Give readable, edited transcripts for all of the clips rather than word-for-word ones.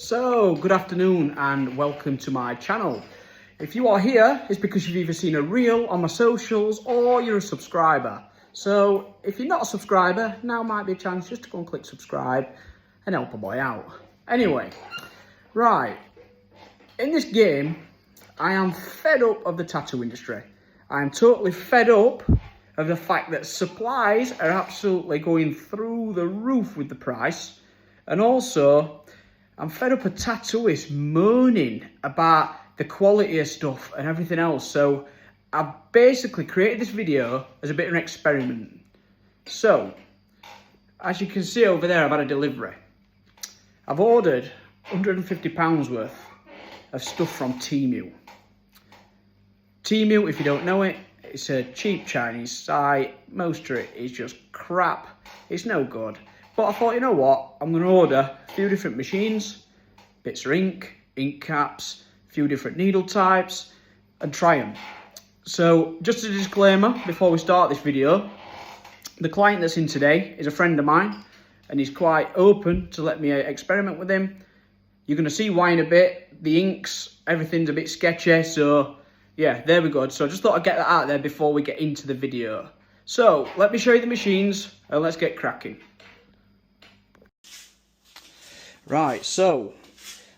So, good afternoon and welcome to my channel. If you are here, it's because you've either seen a reel on my socials or you're a subscriber. So, if you're not a subscriber, now might be a chance just to go and click subscribe and help a boy out. Anyway, right, in this game, I am fed up of the tattoo industry. I am totally fed up of the fact that supplies are absolutely going through the roof with the price, and also I'm fed up of tattooists moaning about the quality of stuff and everything else. So I've basically created this video as a bit of an experiment. So, as you can see over there, I've had a delivery. I've ordered £150 worth of stuff from Temu. Temu, if you don't know it, it's a cheap Chinese site. Most of it is just crap. It's no good. But I thought, you know what? I'm going to order a few different machines, bits of ink caps, a few different needle types, and try them. So, just a disclaimer before we start this video, the client that's in today is a friend of mine, and he's quite open to let me experiment with him. You're going to see why in a bit. The inks, everything's a bit sketchy, so yeah, there we go. So I just thought I'd get that out there before we get into the video. So, let me show you the machines, and let's get cracking. Right, so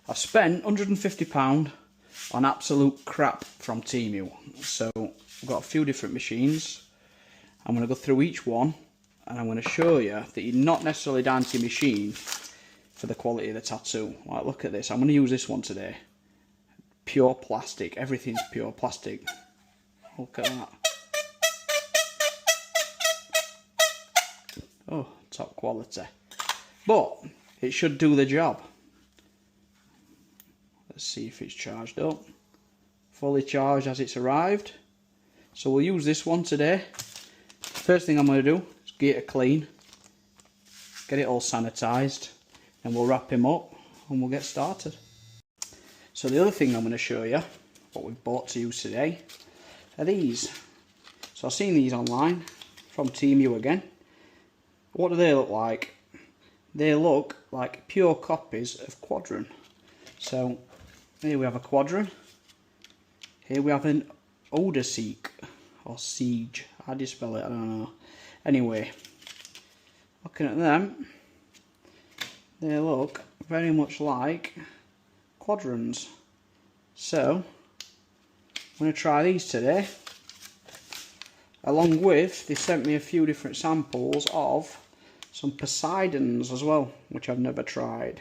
I've spent £150 on absolute crap from Temu. So I've got a few different machines. I'm going to go through each one and I'm going to show you that you're not necessarily down to your machine for the quality of the tattoo. Like, look at this. I'm going to use this one today. Pure plastic. Everything's pure plastic. Look at that. Oh, top quality. But it should do the job. Let's see if it's charged up. Fully charged as it's arrived. So we'll use this one today. First thing I'm going to do is get it clean. Get it all sanitised. And we'll wrap him up and we'll get started. So the other thing I'm going to show you, what we've bought to use today, are these. So I've seen these online from Temu again. What do they look like? They look like pure copies of Quadrant. So here we have a Quadrant. Here we have an Oda-Seek or Siege. How do you spell it? I don't know. Anyway, looking at them, they look very much like Quadrants. So I'm going to try these today. Along with, they sent me a few different samples of some Poseidons as well, which I've never tried,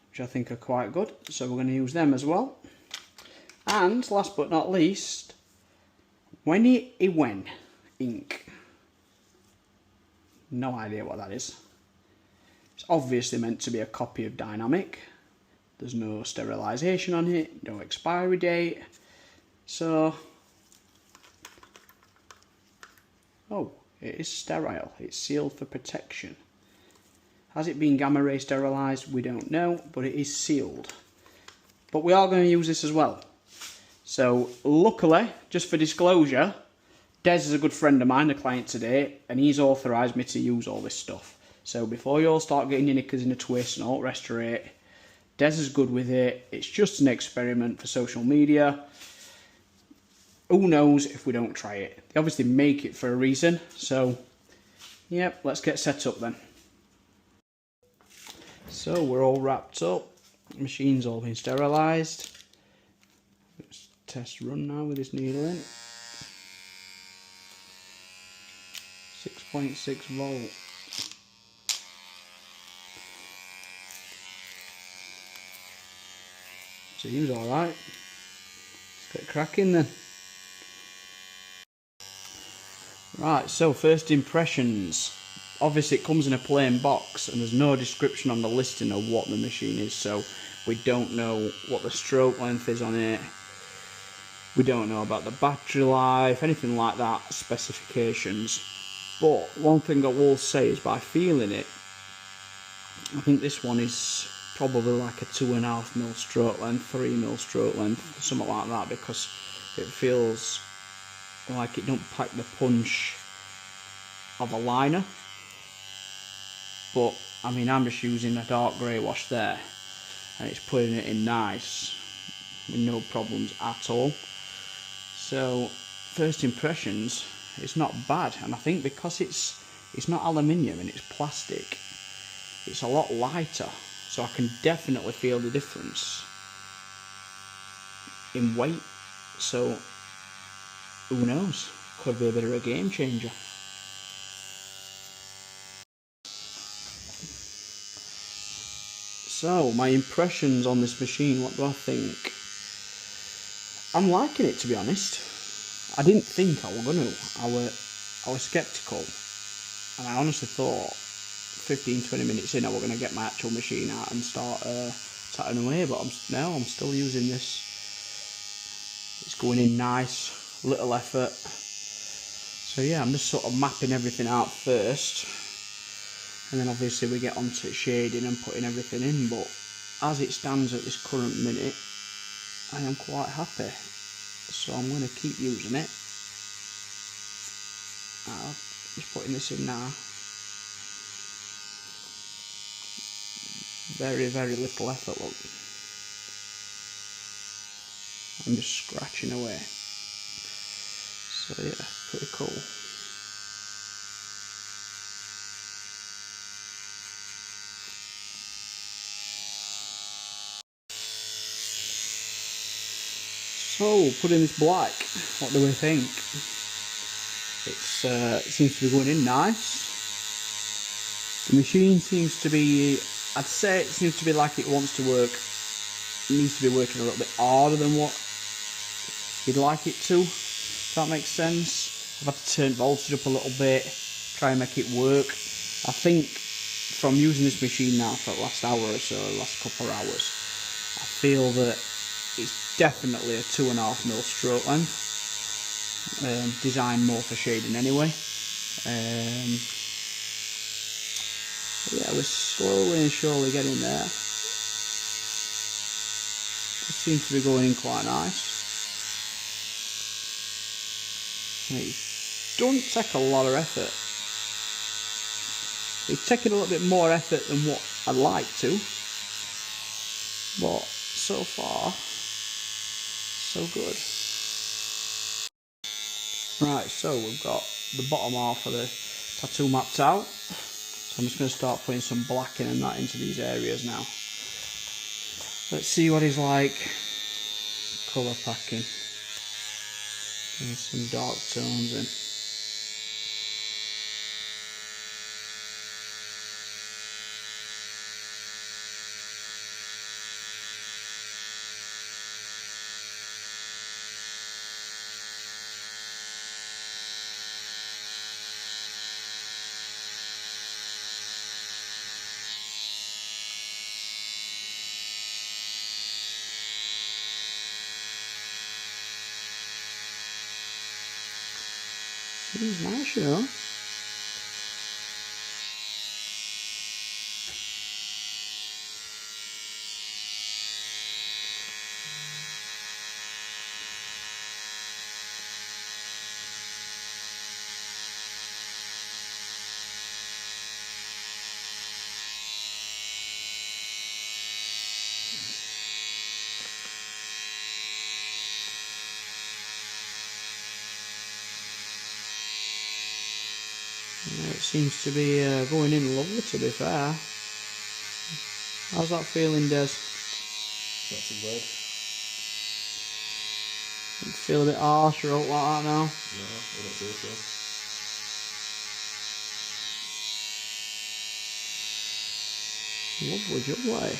which I think are quite good. So we're going to use them as well. And last but not least, When ink. No idea what that is. It's obviously meant to be a copy of Dynamic. There's no sterilisation on it, no expiry date. So, oh, it is sterile. It's sealed for protection. Has it been gamma ray sterilised? We don't know, but it is sealed. But we are going to use this as well. So, luckily, just for disclosure, Des is a good friend of mine, the client today, and he's authorised me to use all this stuff. So before you all start getting your knickers in a twist and all the rest of it, Des is good with it. It's just an experiment for social media. Who knows if we don't try it? They obviously make it for a reason. So, yep, let's get set up then. So we're all wrapped up. The machine's all been sterilised. Let's test run now with this needle in. 6.6 volt. Seems alright. Let's get cracking then. Right, so first impressions. Obviously it comes in a plain box and there's no description on the listing of what the machine is, so we don't know what the stroke length is on it. We don't know about the battery life, anything like that, specifications. But one thing I will say is by feeling it, I think this one is probably like a 2.5mm stroke length, 3mm stroke length, something like that, because it feels like it don't pack the punch of a liner. But I mean, I'm just using a dark grey wash there, and it's putting it in nice with no problems at all. So first impressions, it's not bad, and I think because it's not aluminium and it's plastic, it's a lot lighter, so I can definitely feel the difference in weight. So who knows, could be a bit of a game changer. So my impressions on this machine, what do I think? I'm liking it, to be honest. I didn't think I was gonna. I was skeptical, and I honestly thought 15-20 minutes in I was gonna get my actual machine out and start tatting away. But I'm still using this. It's going in nice, little effort. So yeah, I'm just sort of mapping everything out first, and then obviously we get onto shading and putting everything in. But as it stands at this current minute, I am quite happy. So I'm going to keep using it. Just putting this in now. Very, very little effort, look. I'm just scratching away. So yeah, pretty cool. So, putting this black, what do we think? It seems to be going in nice. The machine seems to be, I'd say it seems to be like it wants to work. It needs to be working a little bit harder than what you'd like it to, if that makes sense. I've had to turn voltage up a little bit, try and make it work. I think from using this machine now for the last hour or so, the last couple of hours, I feel that it's definitely a 2.5mm stroke length. Designed more for shading anyway. Yeah, we're slowly and surely getting there. It seems to be going in quite nice. It doesn't take a lot of effort. It's taking a little bit more effort than what I'd like to, but so far, so good. Right, so we've got the bottom half of the tattoo mapped out. So I'm just going to start putting some black in and that into these areas now. Let's see what he's like colour packing. There's some dark tones in. Seems nice, you know. Yeah, it seems to be going in lovely, to be fair. How's that feeling, Des? Not too bad. You feel a bit harsh or like that now? No, I don't feel so. Lovely, lovely.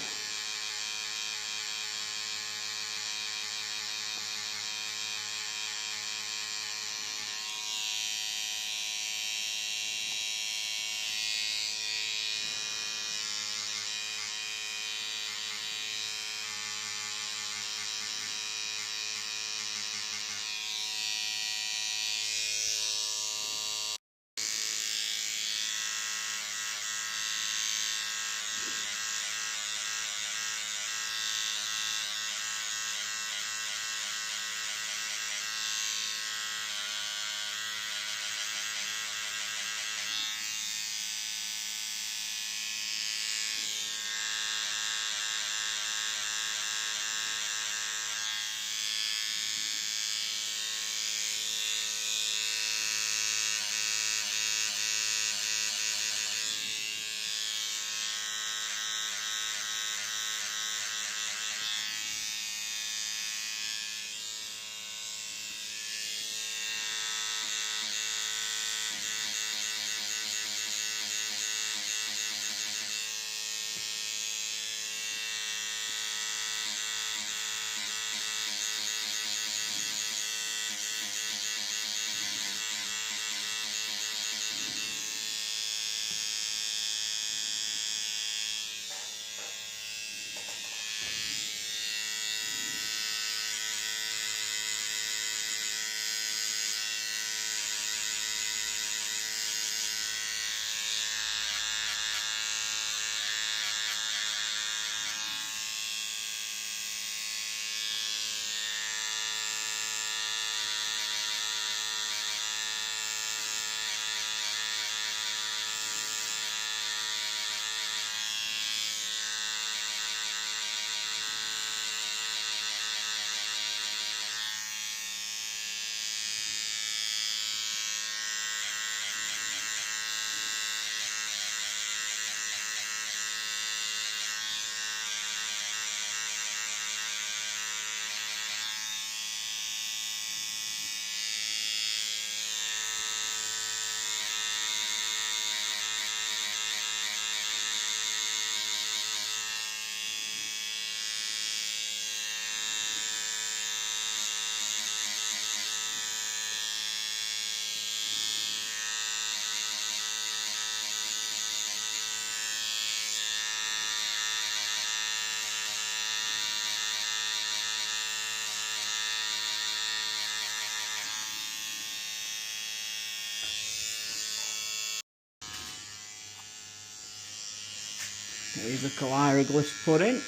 Here's the hieroglyph pudding.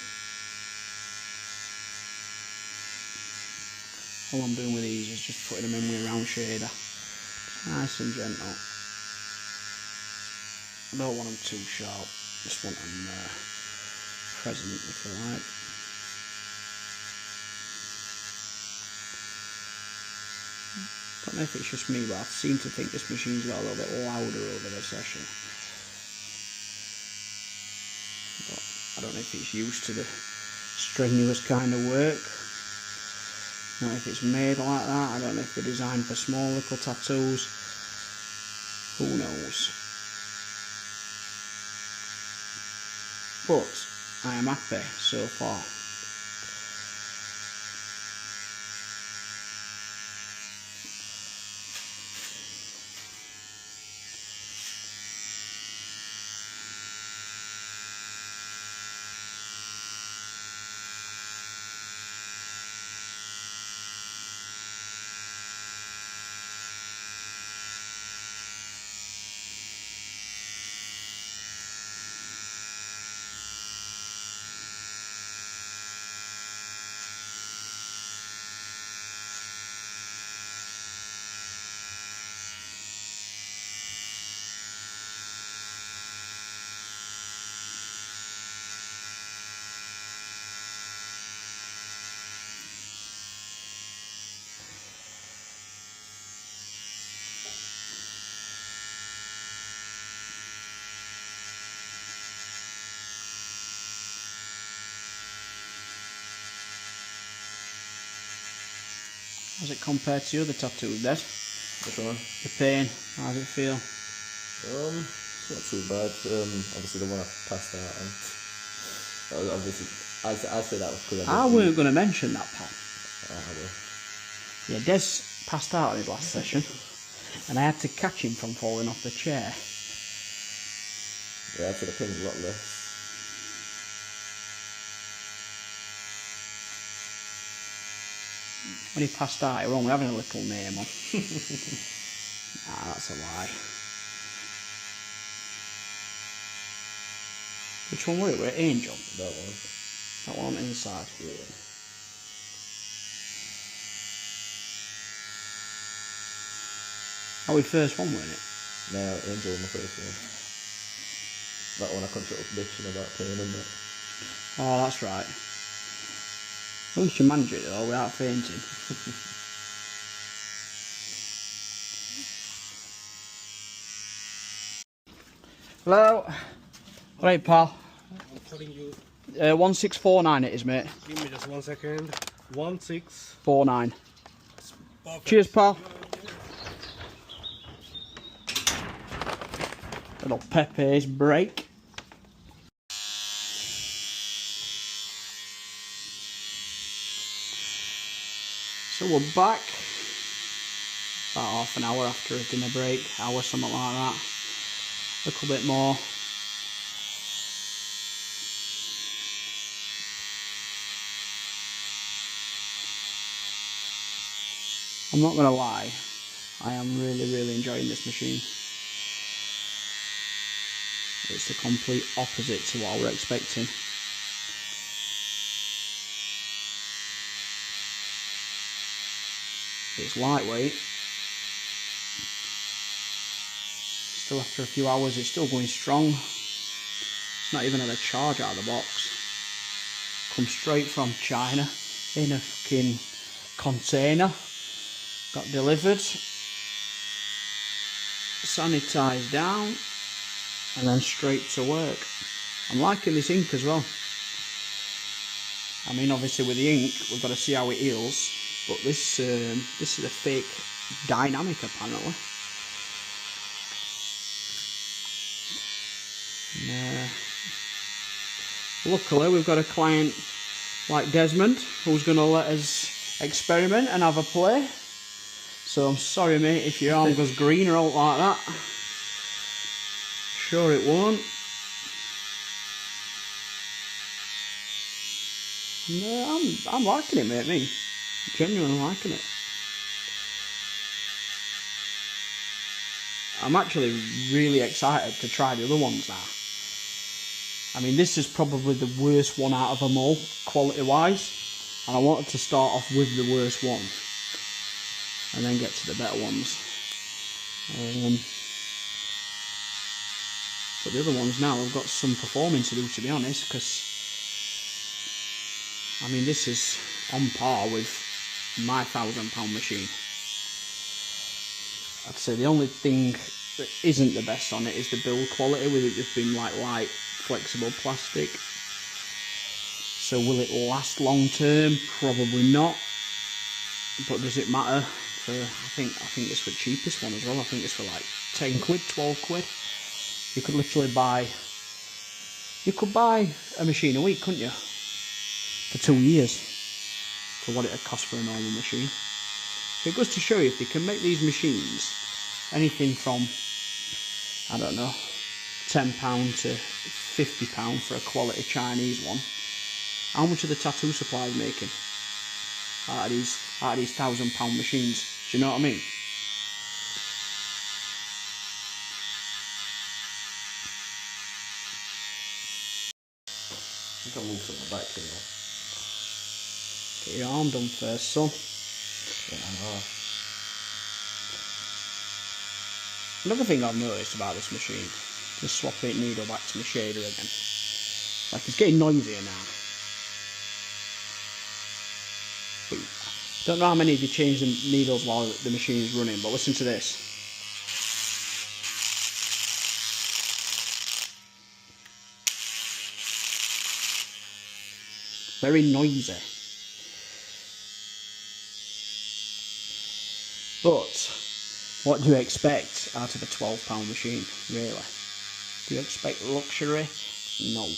All I'm doing with these is just putting them in with a round shader. Nice and gentle. I don't want them too sharp. Just want them present, if you like. Don't know if it's just me, but I seem to think this machine's got a little bit louder over the session. But I don't know if it's used to the strenuous kind of work. I don't know if it's made like that. I don't know if they're designed for small little tattoos. Who knows? But I am happy so far. How's it compared to your other tattoos, Dad? Which one? The pain, how does it feel? It's not too bad. Obviously the one I passed out on. Obviously, I say that because I weren't going to mention that, pal. I will. Yeah, Des passed out in his last session, and I had to catch him from falling off the chair. Yeah, so the pin's a lot less. When he passed out, he was only having a little name on. Nah, that's a lie. Which one were it? Were it Angel? That one. That one on the inside? Yeah. That was the first one, weren't it? No, Angel was my first one. That one I couldn't shut up bitching about pain and that. Oh, that's right. At least you manage it though without fainting. Hello. Right, pal. I'm calling you. 1649 it is, mate. Give me just 1 second. 16. 49. Perfect. Cheers, pal. Little Pepe's break. So we're back. About half an hour after a dinner break, hour, something like that. A little bit more. I'm not gonna lie, I am really enjoying this machine. It's the complete opposite to what I was expecting. It's lightweight. Still after a few hours it's still going strong. It's not even had a charge out of the box. Comes straight from China in a fucking container. Got delivered, sanitised down, and then straight to work. I'm liking this ink as well. I mean, obviously with the ink, we've got to see how it heals, but this is a fake dynamic apparently. And, luckily, we've got a client like Desmond who's going to let us experiment and have a play. So I'm sorry, mate, if your arm goes green or out like that. Sure it won't. No, I'm liking it, mate, me. Genuinely liking it. I'm actually really excited to try the other ones now. I mean, this is probably the worst one out of them all, quality-wise. And I wanted to start off with the worst one. And then get to the better ones. But the other ones now have got some performing to do, to be honest. Because, I mean, this is on par with my £1,000 machine. I'd say the only thing that isn't the best on it is the build quality, with it just being like light, flexible plastic. So will it last long term? Probably not. But does it matter? For I think it's the cheapest one as well. I think it's for like 10 quid, 12 quid. You could literally buy a machine a week, couldn't you? For 2 years. For what it would cost for a normal machine. So it goes to show you, if they can make these machines anything from, I don't know, £10 to £50 for a quality Chinese one, how much are the tattoo suppliers making out of these £1,000 machines? Do you know what I mean? I think I'll move to my back here. Get your arm done first, son. Yeah, I know. Another thing I've noticed about this machine, just swapping the needle back to my shader again. Like, it's getting noisier now. But don't know how many they change the needles while the machine is running, but listen to this. Very noisy. But what do you expect out of a £12 machine, really? Do you expect luxury? No.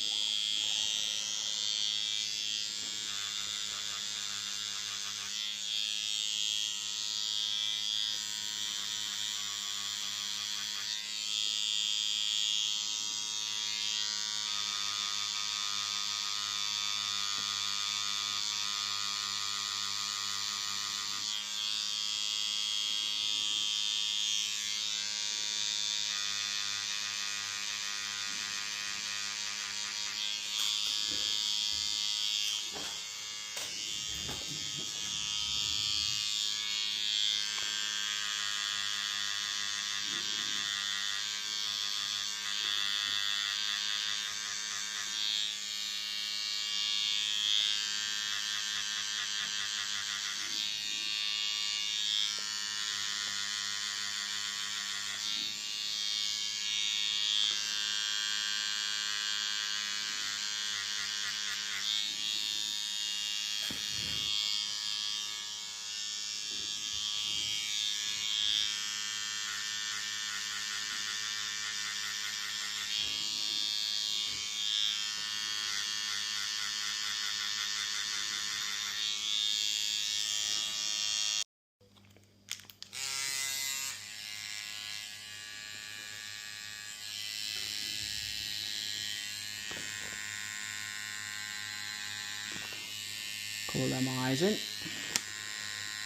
Colour them eyes in.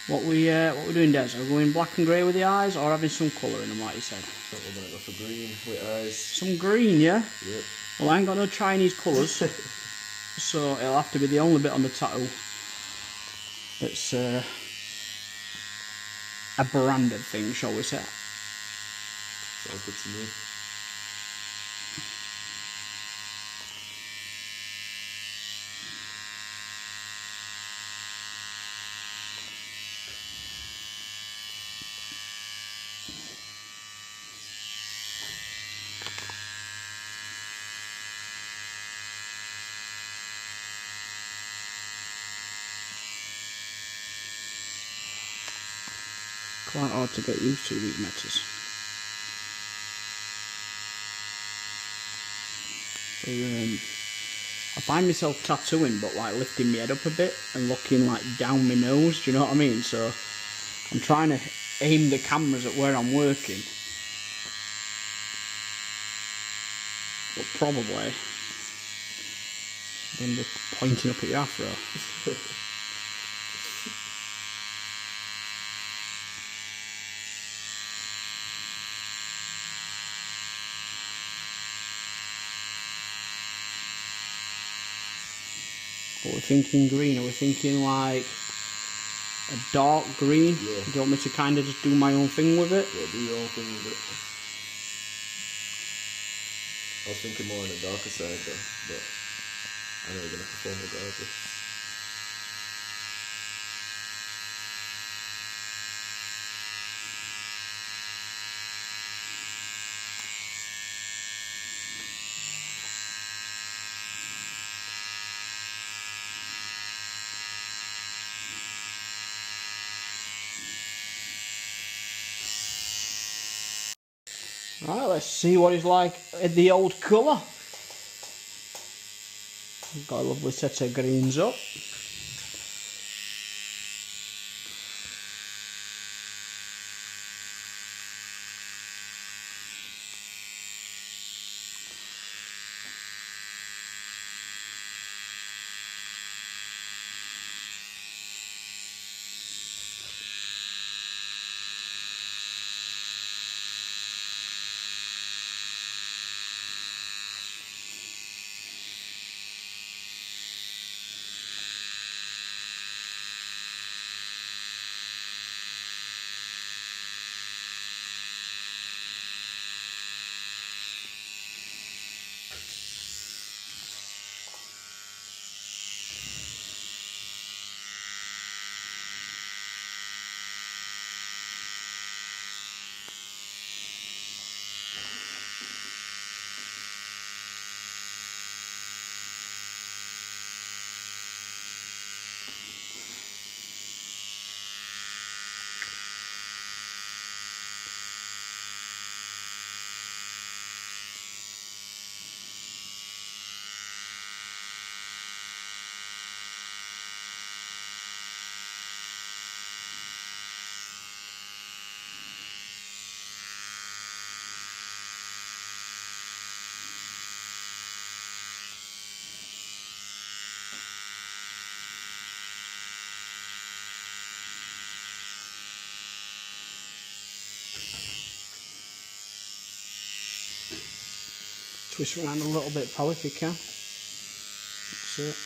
What we doing, Des? Are we going black and grey with the eyes, or having some colour in them, like you said? I think we're gonna go for green with eyes. Some green, yeah? Yep. Well, I ain't got no Chinese colours, so it'll have to be the only bit on the tattoo that's a branded thing, shall we say. Sounds good to me. Quite hard to get used to, these metals. So, I find myself tattooing, but like lifting my head up a bit and looking like down my nose, do you know what I mean? So I'm trying to aim the cameras at where I'm working, but probably I'm going to be pointing up at your afro. What we're thinking green, are we thinking like a dark green? Yeah. Do you want me to kind of just do my own thing with it? Yeah, do your own thing with it. I was thinking more on the darker side though, but I know you're gonna perform regardless. Right, let's see what it's like in the old colour. Got a lovely set of greens up. Twist around a little bit, pal, if you can. That's it.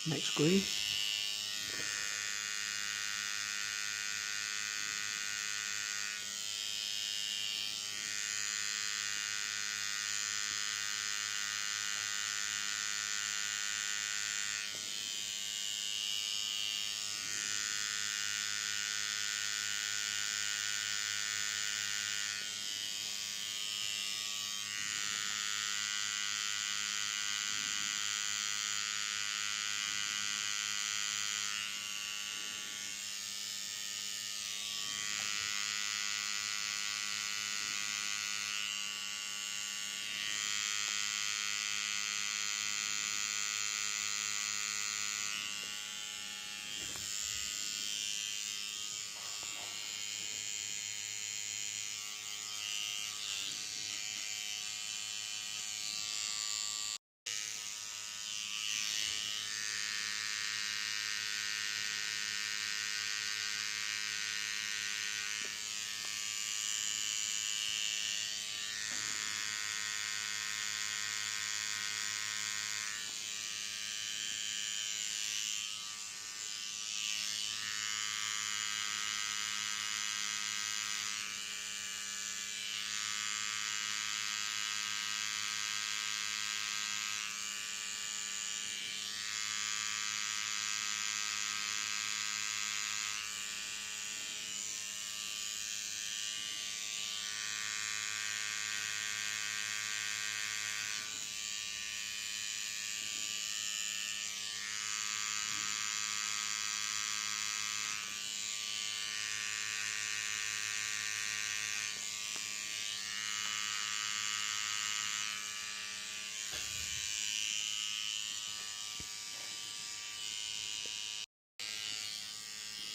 Next green.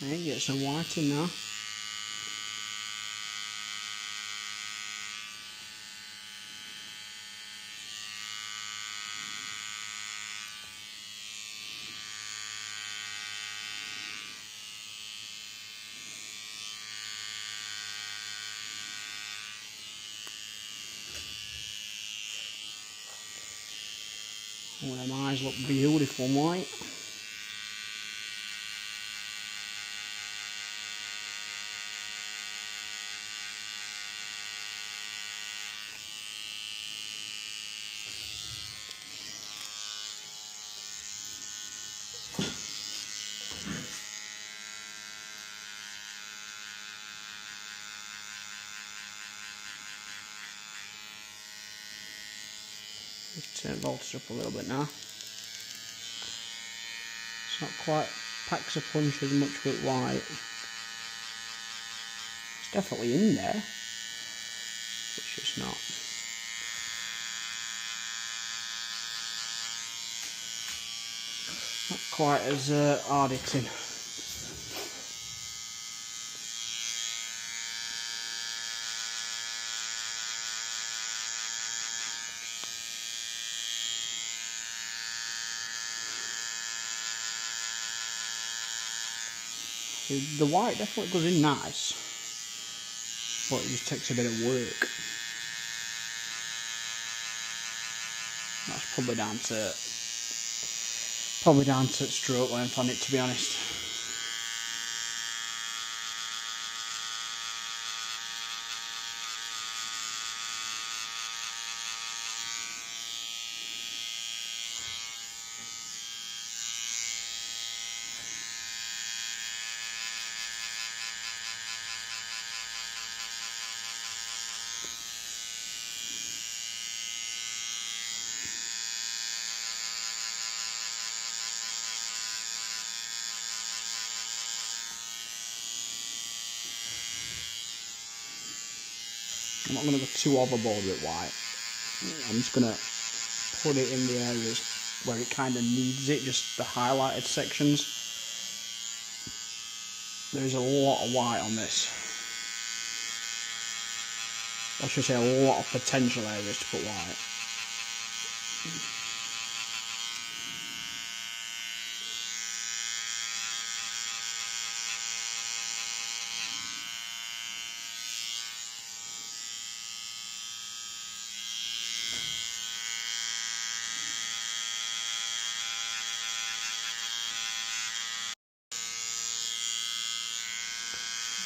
Okay, get some white in now. Oh, them eyes look beautiful white. Just turn voltage up a little bit now. It's not quite packs a punch as much with white. It's definitely in there. It's just not. Not quite as hard hitting. The white definitely goes in nice, but it just takes a bit of work. That's probably down to stroke length on it, to be honest. I'm not going to go too overboard with white. I'm just going to put it in the areas where it kind of needs it, just the highlighted sections. There's a lot of white on this. I should say a lot of potential areas to put white.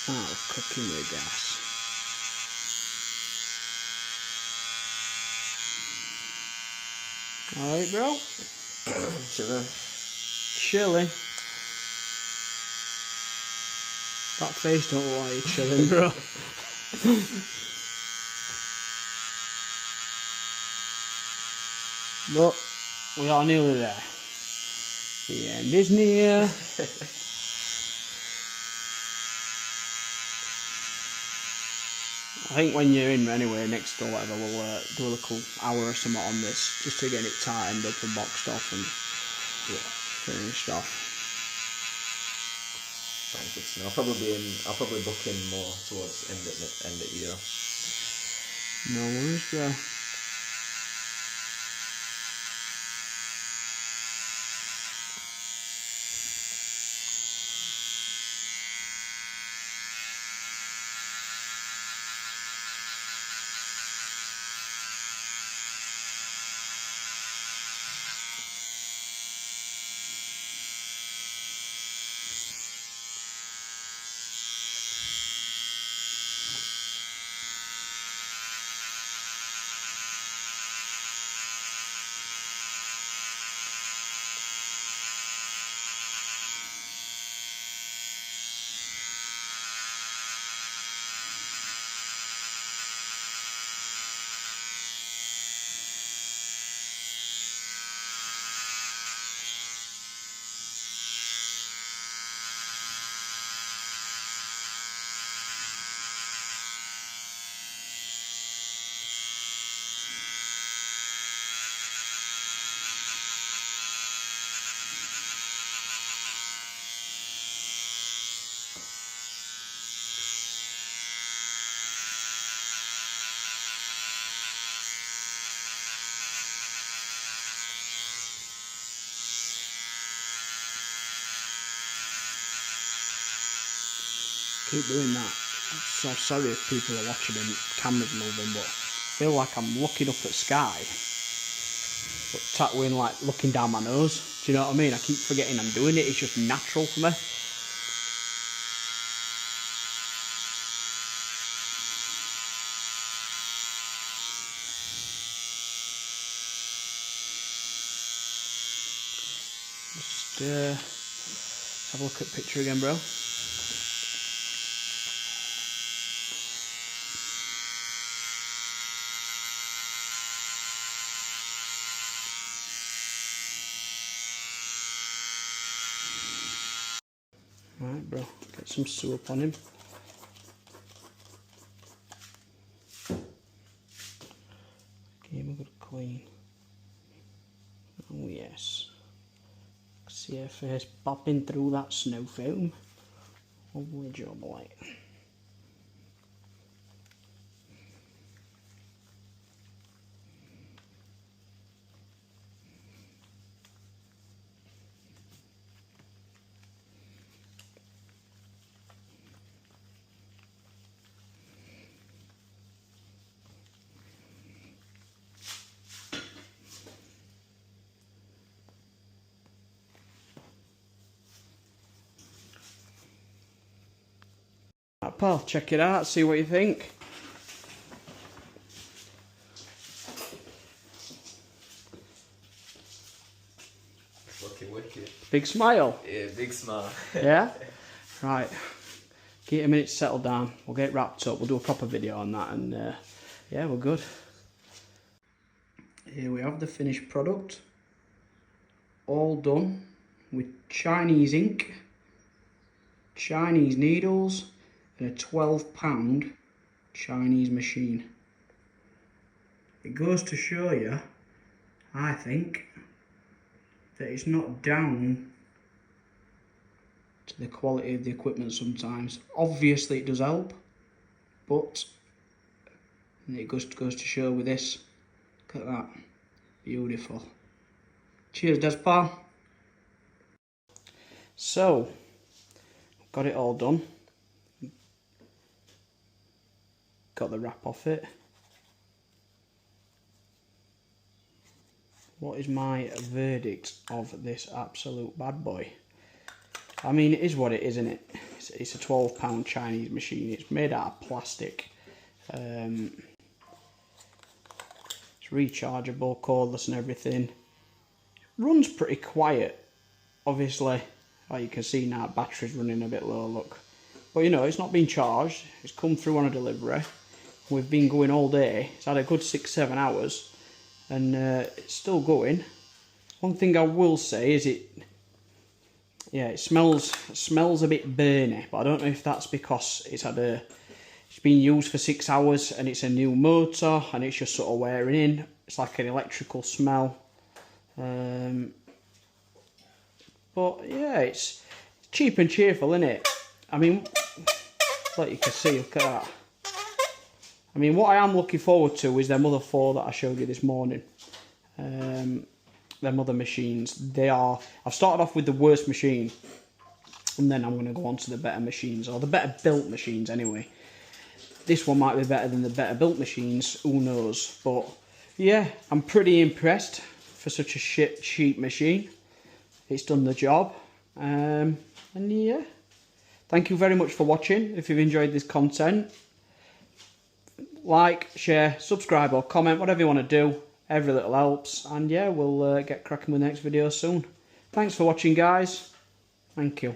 Now cooking with gas. Alright, bro? Chilling. That face don't look like you're chilling, bro. But we are nearly there. The end is near. I think when you're in anyway, next or whatever, we'll do a little hour or something on this, just to get it tightened up and boxed off and finished off. Sounds good to know. I'll probably book in more towards end of year. No worries, bro. keep doing that. So sorry if people are watching and camera's moving, but I feel like I'm looking up at sky, but tattooing like looking down my nose. Do you know what I mean? I keep forgetting I'm doing it. It's just natural for me. Just have a look at the picture again, bro. Right, bro, get some soap on him. Give him a good clean. Oh yes. See her face popping through that snow film. Lovely job, like. Right, pal, check it out, see what you think. Looking wicked. Big smile. Yeah, big smile. Yeah? Right. Give it a minute to settle down. We'll get it wrapped up. We'll do a proper video on that, and yeah, we're good. Here we have the finished product. All done with Chinese ink, Chinese needles, and a £12 Chinese machine. It goes to show you, I think, that it's not down to the quality of the equipment sometimes. Obviously it does help, but it goes to show with this. Look at that. Beautiful. Cheers, Des pal. So, got it all done. Got the wrap off it. What is my verdict of this absolute bad boy? I mean, it is what it is, isn't it? It's a £12 Chinese machine. It's made out of plastic. It's rechargeable, cordless and everything. Runs pretty quiet, obviously. Like you can see now, battery's running a bit low, look. But you know, it's not been charged. It's come through on a delivery. We've been going all day. It's had a good 6-7 hours. And it's still going. One thing I will say is it smells a bit burny, but I don't know if that's because it's been used for 6 hours and it's a new motor and it's just sort of wearing in. It's like an electrical smell. But yeah, it's cheap and cheerful, isn't it? I mean, like you can see, look at that. I mean, what I am looking forward to is them other 4 that I showed you this morning. Them other machines. I've started off with the worst machine, and then I'm going to go on to the better machines, or the better built machines anyway. This one might be better than the better built machines, who knows. But yeah, I'm pretty impressed for such a cheap machine. It's done the job. And yeah, thank you very much for watching. If you've enjoyed this content, like, share, subscribe or comment, whatever you want to do. Every little helps. And yeah, we'll get cracking with the next video soon. Thanks for watching, guys. Thank you.